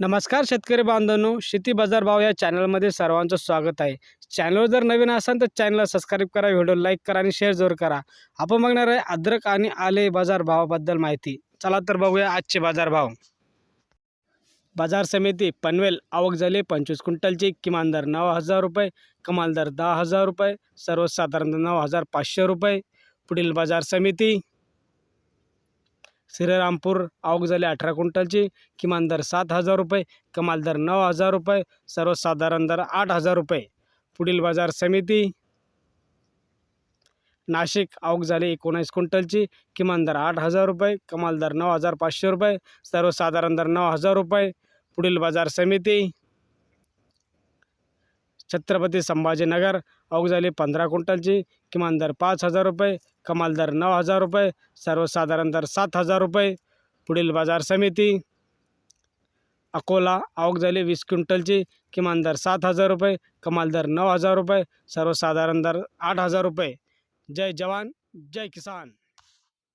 नमस्कार शेतकरी बांधवांनो, शेती बाजार भाव या चॅनलमध्ये सर्वांचं स्वागत आहे। चॅनलवर जर नवीन असाल तर चॅनलला सबस्क्राईब करा, व्हिडिओ लाईक करा आणि शेअर जरूर करा। आपण बघणार आहे अद्रक आणि आले बाजार भावाबद्दल माहिती। चला तर बघूया आजचे बाजार भाव। बाजार समिती पनवेल आवक झाली 25 क्विंटलची, किमान दर 9,000 रुपये, कमाल दर 10,000 रुपये, सर्वसाधारण 9,500 रुपये। पुढील बाजार समिती श्रीरामपूर आवक झाली 18 क्विंटलची, किमान दर 7,000 रुपये, कमाल दर 9,000 रुपये, सर्वसाधारण दर 8,000 रुपये। पुढील बाजार समिती नाशिक आवक झाली 19 क्विंटलची, किमान दर 8,000 रुपये, कमाल दर 9,500 रुपये, सर्वसाधारण दर 9,000 रुपये। पुढील बाजार समिती छत्रपती संभाजीनगर आवक झाली 15 क्विंटलची, किमान दर 5,000 रुपये, कमाल दर 9,000 रुपये, सर्वसाधारण दर 7,000 रुपये। पुढील बाजार समिती अकोला आवक झाली 20 क्विंटलची, किमान दर 7,000 रुपये, कमाल दर 9,000 रुपये, सर्वसाधारण दर 8,000 रुपये। जय जवान जय किसान।